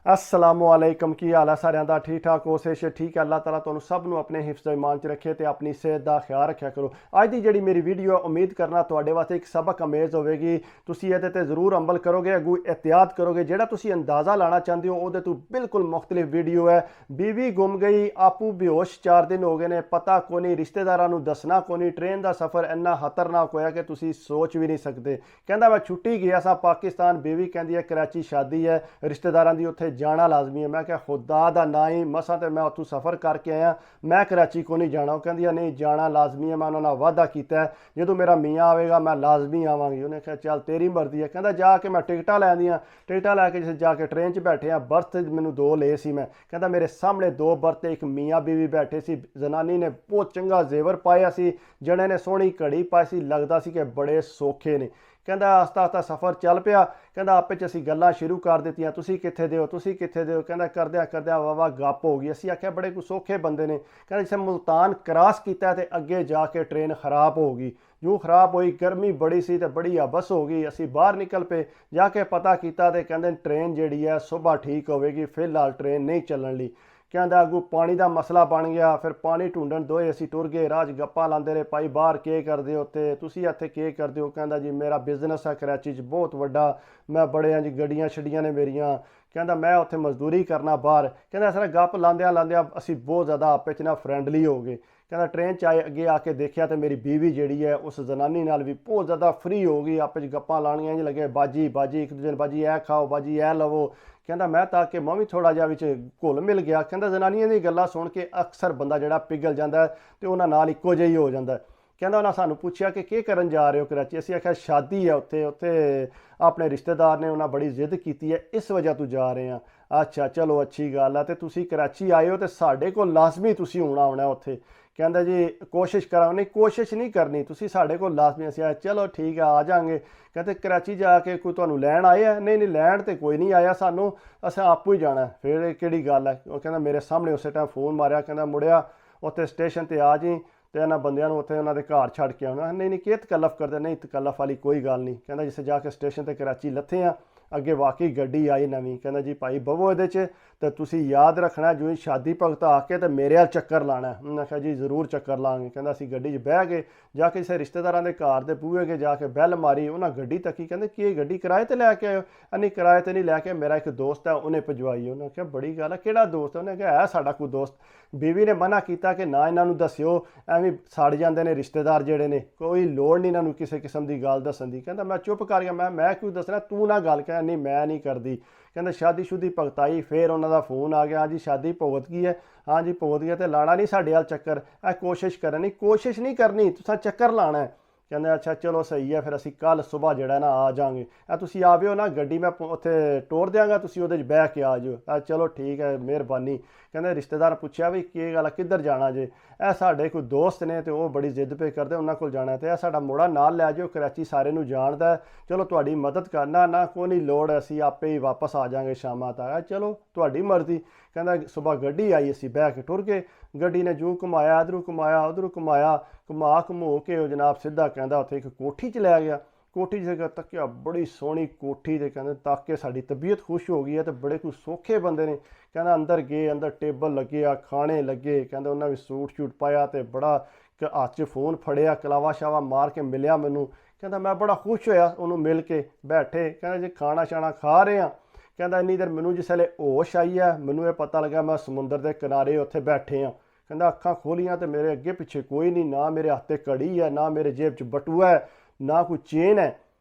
असलामुअलैकुम की हाल है सारिਆਂ ਦਾ ठीक ठाक कोशिश ठीक है। अल्लाह ताला ਤੁਹਾਨੂੰ ਸਭ ਨੂੰ ਆਪਣੇ ਹਿਫਜ਼ ਈਮਾਨ 'ਚ ਰੱਖੇ ਤੇ ਆਪਣੀ ਸਿਹਤ ਦਾ ਖਿਆਲ ਰੱਖਿਆ ਕਰੋ। ਅੱਜ ਦੀ ਜਿਹੜੀ ਮੇਰੀ ਵੀਡੀਓ ਉਮੀਦ ਕਰਨਾ ਤੁਹਾਡੇ ਵਾਸਤੇ ਇੱਕ ਸਬਕ ਅਮੇਜ਼ ਹੋਵੇਗੀ। ਤੁਸੀਂ ਇਹਦੇ ਤੇ ਜ਼ਰੂਰ ਅਮਲ ਕਰੋਗੇ, ਅੱਗੂ ਇhtiyਾਤ ਕਰੋਗੇ। ਜਿਹੜਾ ਤੁਸੀਂ ਅੰਦਾਜ਼ਾ ਲਾਣਾ ਚਾਹੁੰਦੇ ਹੋ ਉਹਦੇ ਤੋਂ ਬਿਲਕੁਲ ਮੁਖਤਲਿਫ ਵੀਡੀਓ ਹੈ। बीवी गुम गई, आपू बेहोश 4 दिन हो गए ने, पता को नहीं, रिश्तेदारां नूं दसना को नहीं। ट्रेन का सफ़र इन्ना खतरनाक होया कि तुसी सोच भी नहीं सकते। कहता मैं छुट्टी गया सा पाकिस्तान, बीवी कहती है कराची शादी है, रिश्तेदारां दी उत्थे जाना लाजमी है। मैं क्या खुदा दा ना ही मसा तो मैं उत्थों सफ़र करके आया, मैं कराची को नहीं जाना। कहती है नहीं जाना लाजमी है, मैं उन्होंने वादा किया है जो मेरा मियाँ आवेगा मैं लाजमी आवांगी। उन्हें कहा चल तेरी मर्जी है। कहता जाके मैं टिकटा लैंदियां, टिकटा लैके जिसे जाके ट्रेन च बैठे हैं, बर्थ मैनू 2 ले सी। मैं कहता मेरे सामने 2 बर्थ, एक मियाँ बीवी बैठे सी। जनानी ने बहुत चंगा जेवर पाया सी, जने ने सोहनी घड़ी पाई सी, लगता सी कि बड़े सौखे ने। कहता आस्ता आस्ता सफ़र चल पिया। कहता आपे च असीं गल्लां शुरू कर दित्तियां, तुसीं कित्थे दे हो, तुसीं कित्थे दे हो। कहता करदियां करदियां वाह गप हो गई। असीं आख्या बड़े कोई सौखे बंदे ने। कहता जिसे मुल्तान क्रॉस किया तो अगे जाके ट्रेन खराब हो गई। जो खराब हुई, गर्मी बड़ी सी तो बड़ी आबस हो गई। असीं बाहर निकल पे, जाके पता किया तो कहते ट्रेन जिहड़ी है सुबह ठीक होवेगी, फिलहाल ट्रेन नहीं चलण लई। कहता अगू पानी का मसला बन गया, फिर पानी ढूंढन दोए असीं टुर गए। राज गप्पां लांदे रहे, भाई बाहर के करदे हो उत्ते, तुसीं इत्थे के करदे हो। कहता जी मेरा बिजनेस है कराची च बहुत वड्डा, मैं बड़े जी गड्डियां छड्डियां ने मेरियां। कहता मैं उत्थे मजदूरी करना बाहर। कहता इस तरह गप लांदियां लांदियां असीं बहुत ज़्यादा आपे च ना फ्रेंडली हो गए। कहता ट्रेन च आए, अगे आके देखा तो मेरी बीवी जिहड़ी है उस जनानी नाल भी बहुत ज़्यादा फ्री हो गई। आपे च गप्पां लाणियां इंज लगे बाजी बाजी, एक दूजे बाजी ए खाओ, बाजी ए लवो। कहता मैं ताकि मैं भी थोड़ा जिहा विच घुल मिल गया। कहता जनानियां दी गल्लां सुन के अक्सर बंदा जिहड़ा पिघल जाता है तो उन्हां नाल इक्को जिहा ही हो जाता है। कहता उन्हें सानू पूछया कि करन जा रहे हो कराची। असीं आख्या शादी है उत्थे, उत्थे अपने रिश्तेदार ने उन्हें बड़ी जिद की है, इस वजह तो जा रहे हैं। अच्छा चलो अच्छी गल है, तो तुसीं कराची आए हो तो साडे कोल लाजमी तुसीं आउणा उत्थे। कहता जी कोशिश करा, नहीं कोशिश नहीं करनी, तुसीं साडे कोल लाजमी। असीं आया चलो ठीक है आ जाएंगे। कहते कराची जाके कोई तुहानू लैण आया है? नहीं नहीं लैण तो कोई नहीं आया सानू, असें आपू ही जाना। फिर किहड़ी गल है? वो कहता मेरे सामने उस टाइम फोन मारिया, कहता मुड़िया उत्थे स्टेशन ते आ जी तो इन्होंने बंदियां नूं उत्थे उन्हां दे घर छड्ड के आउणा। नहीं नहीं के तकल्लफ करदे? नहीं तकल्लफ वाली कोई गल नहीं। कहता जिसे जाके स्टेशन ते कराची लथे आ, अगे वाकई गड्डी आई नवीं। कहता जी भाई बवो इहदे च, तो तुसीं याद रखना जो ही शादी भगत आके तो मेरे हाल चक्कर लाना है। उन्हें आख्या जी जरूर चक्कर लांगे। कहता असीं गड्डी च बह गए, जाके किसी रिश्तेदारां दे घर दे बूहे के जाके बैल मारी, उन्हें गड्डी तकी। कहते कि गड्डी किराए ते लैके आए हो? नहीं किराए ते नहीं लैके, मेरा एक दोस्त है उन्हें भजवाई। उन्हें आख्या बड़ी गल है, किहड़ा दोस्त? उन्हें आख्या है साडा कोई दोस्त। बीवी ने मना किया कि ना इन्हां नूं दस्सिओ, एवें सड़ जांदे ने रिश्तेदार जिहड़े ने, कोई लोड़ नहीं इन्हां नूं किसी किस्म की गल दस्सण दी। कहता मैं चुप कर गया, मैं क्यों दसना, तू ना गल कह। नहीं मैं नहीं करदी। कहते शादी शुदी भगत आई, फिर उन्होंने फोन आ गया, हाँ जी शादी भुगत गई है, हाँ जी भुगत गई, तो लाना नहीं साडे हाल चक्कर, कोशिश करनी, कोशिश नहीं करनी, तुसां चक्कर लाना है। कहते अच्छा चलो सही है, फिर असीं कल सुबह जिहड़ा ना आ जाएंगे। तुसीं आविओ ना, गड्डी मैं उत्थे टोर देंगा, तुसीं उहदे च बह के आ जाओ। चलो ठीक है मेहरबानी। कहते रिश्तेदार पूछया भी की गल किधर जाना जे? ए साडे कोई दोस्त ने तो वह बड़ी जिद पे करते उन्होंने कोल जाना, तो साडा मुड़ा नाल लै जाओ, कराची सारे नूं जानदा है, चलो तुहाडी मदद करना ना, कोई नहीं लोड़, असीं आपे ही वापस आ जाएंगे शामां तक। चलो तुहाडी मर्जी। कहता सुबह गड्डी आई, असीं बह के टुर गए। गड्डी ने जूं घुमाया, इधरों घुमाया उधरों घुमाया, घुमा घमू के जनाब सीधा कहता उत्थे एक कोठी च लै गया। कोठी च तक्या, बड़ी सोहनी कोठी, ते कहते ताके साडी तबीयत खुश हो गई है, तो बड़े कोई सौखे बंदे ने। कहता अंदर गए, अंदर टेबल लगे आ, खाने लगे। कहते उन्हें भी सूट शूट पाया, तो बड़ा हाथ च फोन फड़िया, कलावा शावा मार के मिलिया मैनू। कहता मैं बड़ा खुश होया उन्होंने मिल के। बैठे, कहता जी खाना शाना खा रहे हैं। कहता इन्नी देर मैनू जिसले होश आई है, मैनू ये पता लगा मैं समुंदर के किनारे उत्थे बैठे हाँ। कहता अखां खोलियां तो मेरे अगे पिछे कोई नहीं, ना मेरे हत्थे घड़ी है, ना मेरे जेब च बटुआ है, ना कोई चेन है।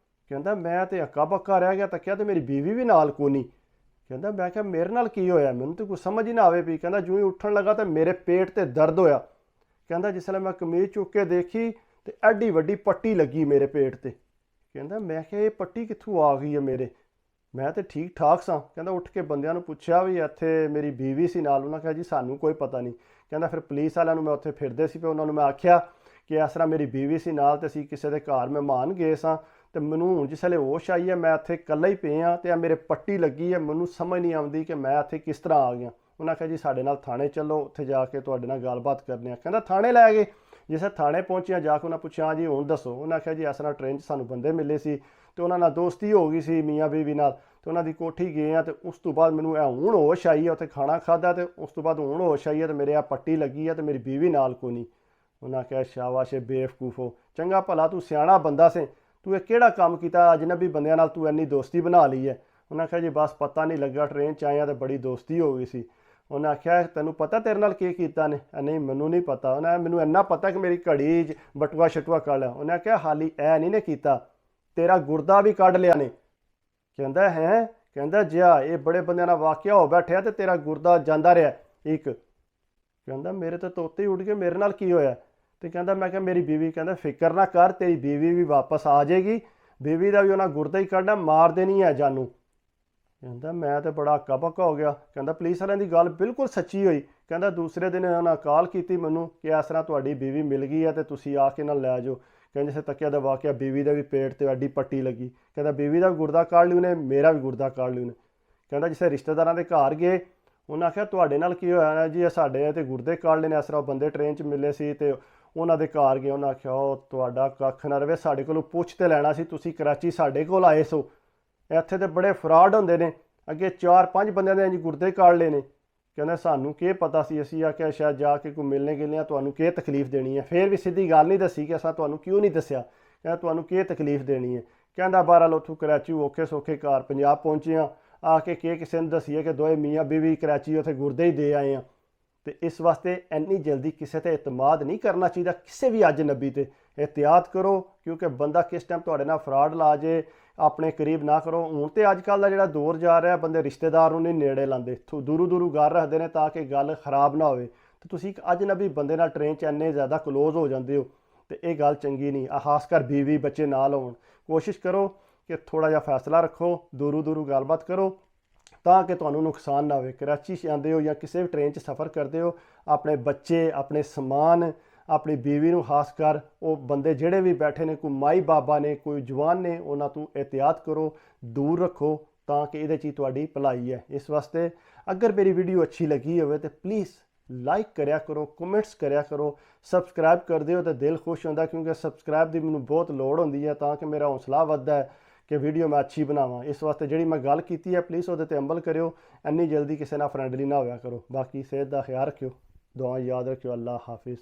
कहता मैं तो हक्का बक्का रह गया, तक्या तो मेरी बीवी भी नाल को नहीं। कहता मैं क्या मेरे नाल की होया, मैनू तो कुछ समझ ही ना आवे पी। कहता जूं ही उठन लगा तो मेरे पेट ते दर्द होया। कहता जिसले मैं कमीज चुक के देखी तो एड्डी वड्डी पट्टी लगी मेरे पेट ते। कहता मैं क्या ये पट्टी कित्थों आ गई है मेरे, मैं तो ठीक ठाक सा। कहता उठ के बंदियां नूं पुछया भी इत्थे मेरी बीवी सी नाल, उन्होंने कहा जी सानू कोई पता नहीं। कहता फिर पुलिस वालियां नूं मैं उत्थे फिरदे सी पे, उन्होंने मैं आख्या कि इस तरह मेरी बीवी सी नाल, ते असीं किसी दे घर मेहमान गए सां, तो मैनू हुण जिसले होश आई है मैं इत्थे इकल्ला ही पे हाँ, तो मेरे पट्टी लगी है, मैनू समझ नहीं आउंदी कि मैं इत्थे किस तरह आ गया। उन्हें आख्या जी साडे नाल थाने चलो, उत्थे जाके तुहाडे नाल गलबात करने आ। कहता थाने लै गए। जिस थाने पहुंचे जाके उन्हें पूछा हाँ जी हुण दसो। उन्हें आख्या जी इस तरह ट्रेन च सानू बंदे मिले सी, तो उन्होंने दोस्ती हो गई सी मियाँ बीवी नाल, ਤੇ ਉਹਨਾਂ ਦੀ ਕੋਠੀ ਗਏ ਆ ਤੇ ਉਸ ਤੋਂ ਬਾਅਦ ਮੈਨੂੰ ਇਹ ਹੁਣ ਹੋਸ਼ ਆਈ ਆ, ਉੱਥੇ ਖਾਣਾ ਖਾਧਾ ਤੇ ਉਸ ਤੋਂ ਬਾਅਦ ਹੁਣ ਹੋਸ਼ ਆਈ ਆ ਤੇ ਮੇਰੇ ਆ ਪੱਟੀ ਲੱਗੀ ਆ ਤੇ ਮੇਰੀ ਬੀਵੀ ਨਾਲ ਕੋ ਨਹੀਂ। ਉਹਨਾਂ ਕਿਹਾ ਸ਼ਾਬਾਸ਼ ਏ ਬੇਵਕੂਫੋ, ਚੰਗਾ ਭਲਾ ਤੂੰ ਸਿਆਣਾ ਬੰਦਾ ਸੇ, ਤੂੰ ਇਹ ਕਿਹੜਾ ਕੰਮ ਕੀਤਾ, ਅਜਨਬੀ ਬੰਦਿਆਂ ਨਾਲ ਤੂੰ ਇੰਨੀ ਦੋਸਤੀ ਬਣਾ ਲਈ ਹੈ। ਉਹਨਾਂ ਕਿਹਾ ਜੀ ਬਸ ਪਤਾ ਨਹੀਂ ਲੱਗਾ, ਟ੍ਰੇਨ 'ਚ ਆਇਆ ਤੇ ਬੜੀ ਦੋਸਤੀ ਹੋ ਗਈ ਸੀ। ਉਹਨੇ ਆਖਿਆ ਤੈਨੂੰ ਪਤਾ ਤੇਰੇ ਨਾਲ ਕੀ ਕੀਤਾ ਨੇ? ਨਹੀਂ ਮੈਨੂੰ ਨਹੀਂ ਪਤਾ। ਉਹਨੇ ਮੈਨੂੰ ਇੰਨਾ ਪਤਾ ਕਿ ਮੇਰੀ ਘੜੀ 'ਚ ਬਟੂਆ ਸ਼ਟੂਆ ਕੱਢ ਲਿਆ। ਉਹਨੇ ਆਖਿਆ ਹਾਲੀ ਇਹ ਨਹੀਂ ਨੇ ਕੀਤਾ, ਤੇਰਾ ਗੁਰਦਾ ਵੀ ਕੱਢ ਲਿਆ ਨੇ। ਕਹਿੰਦਾ ਹੈ, ਕਹਿੰਦਾ ਜਿਆ ਇਹ ਬੜੇ ਬੰਦਿਆਂ ਨਾਲ ਵਾਕਿਆ ਹੋ ਬੈਠਿਆ ਤੇ ਤੇਰਾ ਗੁਰਦਾ ਜਾਂਦਾ ਰਿਹਾ ਇੱਕ। ਕਹਿੰਦਾ ਮੇਰੇ ਤਾਂ ਤੋਤੇ ਹੀ ਉੱਡ ਗਏ, ਮੇਰੇ ਨਾਲ ਕੀ ਹੋਇਆ? ਤੇ ਕਹਿੰਦਾ ਮੈਂ ਕਿਹਾ ਮੇਰੀ ਬੀਵੀ। ਕਹਿੰਦਾ ਫਿਕਰ ਨਾ ਕਰ, ਤੇਰੀ ਬੀਵੀ ਵੀ ਵਾਪਸ ਆ ਜਾਏਗੀ, ਬੀਵੀ ਦਾ ਵੀ ਉਹਨਾਂ ਗੁਰਦਾ ਹੀ ਕੱਢਣਾ, ਮਾਰ ਦੇਣੀ ਹੈ ਜਾਨੂੰ। ਕਹਿੰਦਾ ਮੈਂ ਤਾਂ ਬੜਾ ਹੱਕਾ ਬੱਕਾ ਹੋ ਗਿਆ। ਕਹਿੰਦਾ ਪੁਲਿਸ ਵਾਲਿਆਂ ਦੀ ਗੱਲ ਬਿਲਕੁਲ ਸੱਚੀ ਹੋਈ। ਕਹਿੰਦਾ ਦੂਸਰੇ ਦਿਨ ਉਹਨਾਂ ਕਾਲ ਕੀਤੀ ਮੈਨੂੰ ਕਿ ਇਸ ਤਰ੍ਹਾਂ ਤੁਹਾਡੀ ਬੀਵੀ ਮਿਲ ਗਈ ਹੈ ਤੇ ਤੁਸੀਂ ਆ ਕੇ ਨਾਲ ਲੈ ਜਾਓ। ਕਹਿੰਦੇ ਜਿੱਥੇ ਤੱਕਿਆ ਦਾ ਵਾਕਿਆ, ਬੀਵੀ ਦਾ ਵੀ ਪੇਟ ਤੇ ਐਡੀ ਪੱਟੀ ਲੱਗੀ। ਕਹਿੰਦਾ ਬੀਵੀ ਦਾ ਵੀ ਗੁਰਦਾ ਕੱਢ ਲਿਓ ਨੇ, ਮੇਰਾ ਵੀ ਗੁਰਦਾ ਕੱਢ ਲਿਓ ਨੇ। ਕਹਿੰਦਾ ਜਿਸੇ ਰਿਸ਼ਤੇਦਾਰਾਂ ਦੇ ਘਰ ਗਏ, ਉਹਨਾਂ ਆਖਿਆ ਤੁਹਾਡੇ ਨਾਲ ਕੀ ਹੋਇਆ ਨਾ ਜੀ? ਇਹ ਸਾਡੇ ਤੇ ਗੁਰਦੇ ਕੱਢ ਲਏ ਨੇ। ਇਸ ਤਰ੍ਹਾਂ ਬੰਦੇ ਟ੍ਰੇਨ 'ਚ ਮਿਲੇ ਸੀ ਤੇ ਉਹਨਾਂ ਦੇ ਘਰ ਗਏ। ਉਹਨਾਂ ਆਖਿਆ ਉਹ ਤੁਹਾਡਾ ਕੱਖ ਨਾ ਰਵੇ, ਸਾਡੇ ਕੋਲੋਂ ਪੁੱਛ ਤੇ ਲੈਣਾ ਸੀ, ਤੁਸੀਂ ਕਰਾਚੀ ਸਾਡੇ ਕੋਲ ਆਏ ਸੋ, ਇੱਥੇ ਤੇ ਬੜੇ ਫਰਾਡ ਹੁੰਦੇ ਨੇ, ਅੱਗੇ 4-5 ਬੰਦਿਆਂ ਦੇ ਇੰਜ ਗੁਰਦੇ ਕੱਢ ਲਏ ਨੇ। ਕਹਿੰਦਾ ਸਾਨੂੰ ਕੀ ਪਤਾ ਸੀ, ਅਸੀਂ ਆਖਿਆ ਸ਼ਾਇਦ ਜਾ ਕੇ ਕੋਈ ਮਿਲਣੇ ਗਿਲਣੇ ਆ, ਤੁਹਾਨੂੰ ਕੀ ਤਕਲੀਫ ਦੇਣੀ ਹੈ? ਫਿਰ ਵੀ ਸਿੱਧੀ ਗੱਲ ਨਹੀਂ ਦੱਸੀ ਕਿ ਅਸਾਂ ਤੁਹਾਨੂੰ ਕਿਉਂ ਨਹੀਂ ਦੱਸਿਆ। ਕਹਿੰਦਾ ਤੁਹਾਨੂੰ ਕੀ ਤਕਲੀਫ ਦੇਣੀ ਹੈ? ਕਹਿੰਦਾ ਬਹਰਾਲ ਉੱਥੋਂ ਕਰਾਚੀ ਔਖੇ ਸੌਖੇ ਘਰ ਪੰਜਾਬ ਪਹੁੰਚੇ ਆ, ਆ ਕੇ ਕਿਸੇ ਨੂੰ ਦਸੀਏ ਕਿ ਦੋਏ ਮੀਆਂ ਬੀਵੀ ਕਰਾਚੀ ਉੱਥੇ ਗੁਰਦੇ ਹੀ ਦੇ ਆਏ ਆ। ਤੇ ਇਸ ਵਾਸਤੇ ਇੰਨੀ ਜਲਦੀ ਕਿਸੇ ਤੇ ਇਤਮਾਦ ਨਹੀਂ ਕਰਨਾ ਚਾਹੀਦਾ, ਕਿਸੇ ਵੀ ਅਜਨਬੀ ਤੇ। ਇਹਤਿਆਤ ਕਰੋ ਕਿਉਂਕਿ ਬੰਦਾ ਕਿਸ ਟਾਈਮ ਤੁਹਾਡੇ ਨਾਲ ਫਰਾਡ ਲਾ ਜੇ, ਆਪਣੇ ਕਰੀਬ ਨਾ ਕਰੋ। ਹੁਣ ਤੇ ਅੱਜ ਕੱਲ੍ਹ ਦਾ ਜਿਹੜਾ ਦੌਰ ਜਾ ਰਿਹਾ, ਬੰਦੇ ਰਿਸ਼ਤੇਦਾਰ ਨੂੰ ਨਹੀਂ ਨੇੜੇ ਲਾਉਂਦੇ, ਦੂਰੋਂ ਦੂਰੋਂ ਗੱਲ ਰੱਖਦੇ ਨੇ ਤਾਂ ਕਿ ਗੱਲ ਖਰਾਬ ਨਾ ਹੋਵੇ। ਤੇ ਤੁਸੀਂ ਇੱਕ ਅਜਨਬੀ ਬੰਦੇ ਨਾਲ ਟ੍ਰੇਨ 'ਚ ਇੰਨੇ ਜ਼ਿਆਦਾ ਕਲੋਜ਼ ਹੋ ਜਾਂਦੇ ਹੋ ਤੇ ਇਹ ਗੱਲ ਚੰਗੀ ਨਹੀਂ। ਖਾਸ ਕਰ ਬੀਵੀ ਬੱਚੇ ਨਾਲ ਹੋਣ, ਕੋਸ਼ਿਸ਼ ਕਰੋ ਕਿ ਥੋੜ੍ਹਾ ਜਿਹਾ ਫੈਸਲਾ ਰੱਖੋ, ਦੂਰੋਂ ਦੂਰੋਂ ਗੱਲਬਾਤ ਕਰੋ ਤਾਂ ਕਿ ਤੁਹਾਨੂੰ ਨੁਕਸਾਨ ਨਾ ਹੋਵੇ। ਕਰਾਚੀ 'ਚ ਆਉਂਦੇ ਹੋ ਜਾਂ ਕਿਸੇ ਵੀ ਟ੍ਰੇਨ 'ਚ ਸਫ਼ਰ ਕਰਦੇ ਹੋ, ਆਪਣੇ ਬੱਚੇ, ਆਪਣੇ ਸਮਾਨ, ਆਪਣੀ ਬੀਵੀ ਨੂੰ ਖਾਸ ਕਰ, ਉਹ ਬੰਦੇ ਜਿਹੜੇ ਵੀ ਬੈਠੇ ਨੇ, ਕੋਈ ਮਾਈ ਬਾਬਾ ਨੇ, ਕੋਈ ਜਵਾਨ ਨੇ, ਉਹਨਾਂ ਤੋਂ ਇਹਤਿਆਤ ਕਰੋ, ਦੂਰ ਰੱਖੋ ਤਾਂ ਕਿ ਇਹਦੇ 'ਚ ਹੀ ਤੁਹਾਡੀ ਭਲਾਈ ਹੈ। ਇਸ ਵਾਸਤੇ ਅਗਰ ਮੇਰੀ ਵੀਡੀਓ ਅੱਛੀ ਲੱਗੀ ਹੋਵੇ ਤਾਂ ਪਲੀਜ਼ ਲਾਈਕ ਕਰਿਆ ਕਰੋ, ਕਮੈਂਟਸ ਕਰਿਆ ਕਰੋ, ਸਬਸਕ੍ਰਾਈਬ ਕਰ ਦਿਓ ਤਾਂ ਦਿਲ ਖੁਸ਼ ਹੁੰਦਾ ਕਿਉਂਕਿ ਸਬਸਕ੍ਰਾਈਬ ਦੀ ਮੈਨੂੰ ਬਹੁਤ ਲੋੜ ਹੁੰਦੀ ਹੈ ਤਾਂ ਕਿ ਮੇਰਾ ਹੌਸਲਾ ਵੱਧਦਾ ਹੈ ਕਿ ਵੀਡੀਓ ਮੈਂ ਅੱਛੀ ਬਣਾਵਾਂ। ਇਸ ਵਾਸਤੇ ਜਿਹੜੀ ਮੈਂ ਗੱਲ ਕੀਤੀ ਹੈ ਪਲੀਜ਼ ਉਹਦੇ 'ਤੇ ਅਮਲ ਕਰਿਓ, ਇੰਨੀ ਜਲਦੀ ਕਿਸੇ ਨਾਲ ਫਰੈਂਡਲੀ ਨਾ ਹੋਇਆ ਕਰੋ। ਬਾਕੀ ਸਿਹਤ ਦਾ ਖਿਆਲ ਰੱਖਿਓ, ਦੁਆ ਯਾਦ ਰੱਖਿਓ। ਅੱਲਾ ਹਾਫਿਜ਼।